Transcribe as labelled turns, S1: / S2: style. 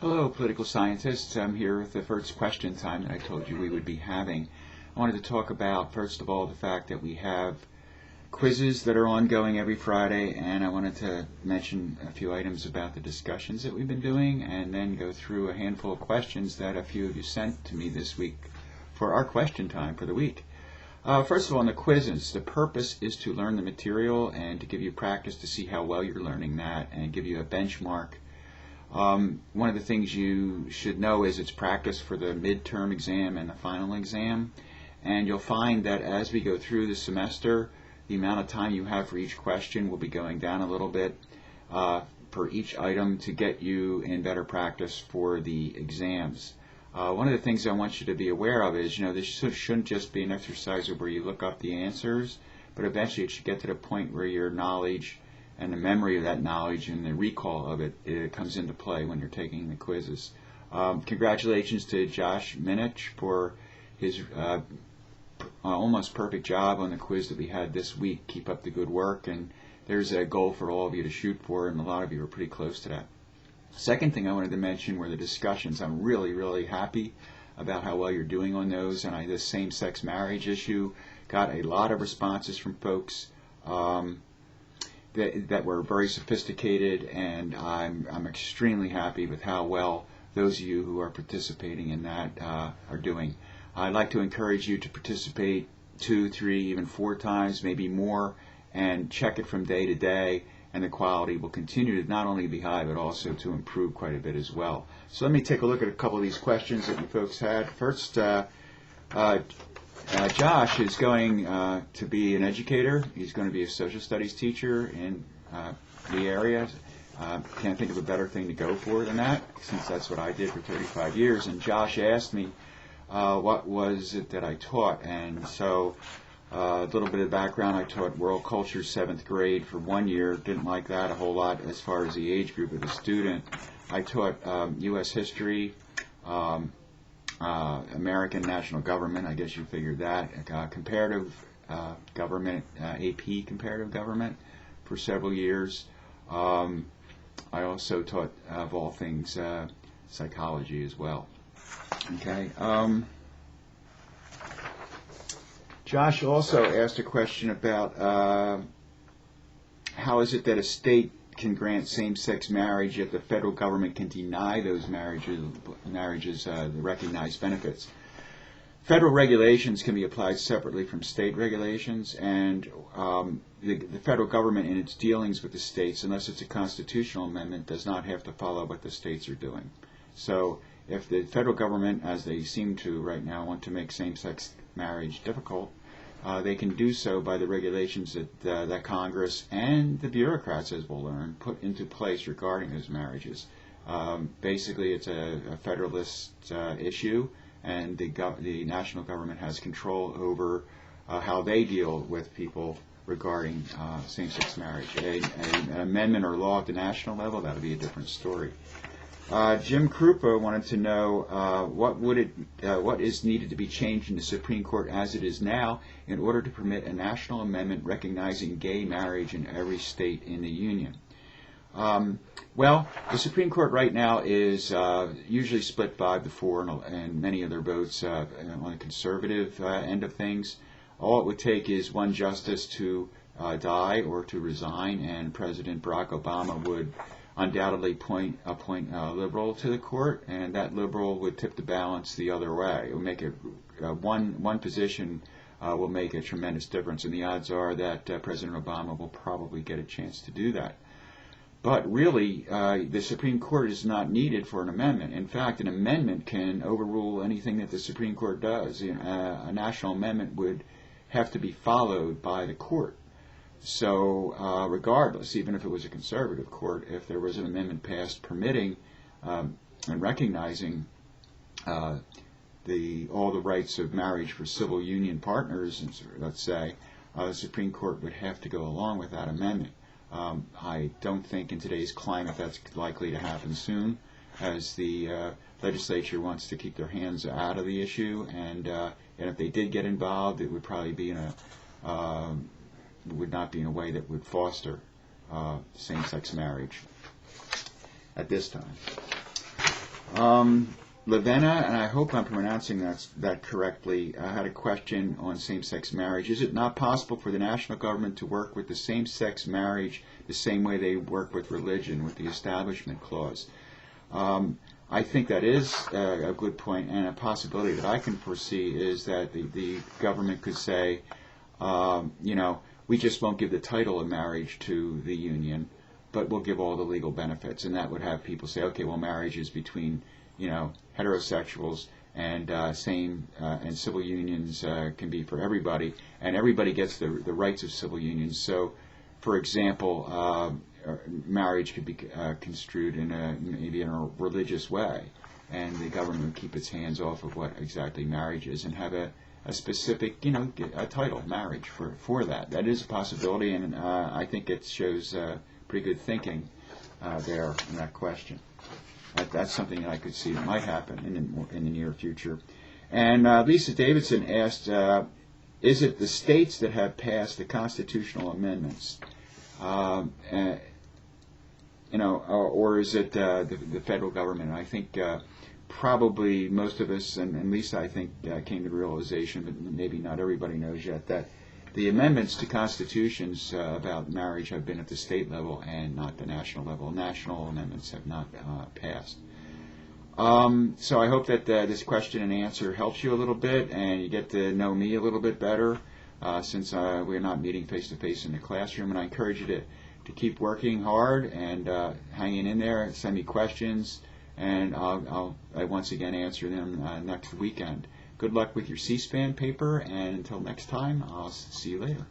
S1: Hello, political scientists. I'm here with the first question time that I told you we would be having. I wanted to talk about, first of all, the fact that we have quizzes that are ongoing every Friday, and I wanted to mention a few items about the discussions that we've been doing, and then go through a handful of questions that a few of you sent to me this week for our question time for the week. First of all, on the quizzes, the purpose is to learn the material and to give you practice to see how well you're learning that and give you a benchmark. One of the things you should know is it's practice for the midterm exam and the final exam, and you'll find that as we go through the semester, the amount of time you have for each question will be going down a little bit per each item to get you in better practice for the exams. One of the things I want you to be aware of is, this shouldn't just be an exercise where you look up the answers, but eventually it should get to the point where your knowledge and the memory of that knowledge and the recall of it comes into play when you're taking the quizzes. Congratulations to Josh Minich for his almost perfect job on the quiz that we had this week. Keep up the good work, and there's a goal for all of you to shoot for, and a lot of you are pretty close to that. Second thing I wanted to mention were the discussions. I'm really, really happy about how well you're doing on those, and this same-sex marriage issue got a lot of responses from folks that were very sophisticated, and I'm extremely happy with how well those of you who are participating in that are doing. I'd like to encourage you to participate 2, 3, even 4 times, maybe more, and check it from day to day, and the quality will continue to not only be high, but also to improve quite a bit as well. So let me take a look at a couple of these questions that you folks had. First, Josh is going to be an educator. He's going to be a social studies teacher in the area. Can't think of a better thing to go for than that, since that's what I did for 35 years. And Josh asked me what was it that I taught. And so a little bit of background, I taught world culture 7th grade for 1 year. Didn't like that a whole lot as far as the age group of the student. I taught U.S. history, American national government, I guess you figured that, comparative government, AP comparative government for several years. I also taught, of all things, psychology as well. Okay. Josh also asked a question about how is it that a state can grant same-sex marriage yet the federal government can deny those marriages the recognized benefits. Federal regulations can be applied separately from state regulations, and the federal government in its dealings with the states, unless it's a constitutional amendment, does not have to follow what the states are doing. So if the federal government, as they seem to right now, want to make same-sex marriage difficult, they can do so by the regulations that Congress and the bureaucrats, as we'll learn, put into place regarding those marriages. Basically, it's a federalist issue, and the national government has control over how they deal with people regarding same-sex marriage. An amendment or law at the national level, that would be a different story. Jim Krupa wanted to know what is needed to be changed in the Supreme Court as it is now in order to permit a national amendment recognizing gay marriage in every state in the Union. Well, the Supreme Court right now is usually split 5-4, and many of their votes on the conservative end of things. All it would take is one justice to die or to resign, and President Barack Obama would undoubtedly appoint a liberal to the court, and that liberal would tip the balance the other way. It would make it one position will make a tremendous difference, and the odds are that President Obama will probably get a chance to do that. But really, the Supreme Court is not needed for an amendment. In fact, an amendment can overrule anything that the Supreme Court does. A national amendment would have to be followed by the court. So regardless, even if it was a conservative court, if there was an amendment passed permitting and recognizing all the rights of marriage for civil union partners, let's say, the Supreme Court would have to go along with that amendment. I don't think in today's climate that's likely to happen soon, as the legislature wants to keep their hands out of the issue, and if they did get involved, it would probably be would not be in a way that would foster same-sex marriage at this time. Lavena, and I hope I'm pronouncing that correctly, had a question on same-sex marriage. Is it not possible for the national government to work with the same-sex marriage the same way they work with religion, with the Establishment Clause? I think that is a good point, and a possibility that I can foresee is that the government could say, we just won't give the title of marriage to the union, but we'll give all the legal benefits, and that would have people say, okay, well, marriage is between heterosexuals, and same and civil unions can be for everybody, and everybody gets the rights of civil unions. So, for example, marriage could be construed maybe in a religious way, and the government would keep its hands off of what exactly marriage is, and have a specific, a title, marriage, for that. That is a possibility, and I think it shows pretty good thinking there in that question. That's something that I could see that might happen in the near future. And Lisa Davidson asked, is it the states that have passed the constitutional amendments, or is it the federal government? And I think probably most of us, and Lisa, I think, came to the realization, but maybe not everybody knows yet, that the amendments to constitutions about marriage have been at the state level and not the national level. National amendments have not passed. So I hope that this question and answer helps you a little bit, and you get to know me a little bit better, since we're not meeting face-to-face in the classroom. And I encourage you to keep working hard and hanging in there. Send me questions, and I'll once again answer them next weekend. Good luck with your C-SPAN paper, and until next time, I'll see you later.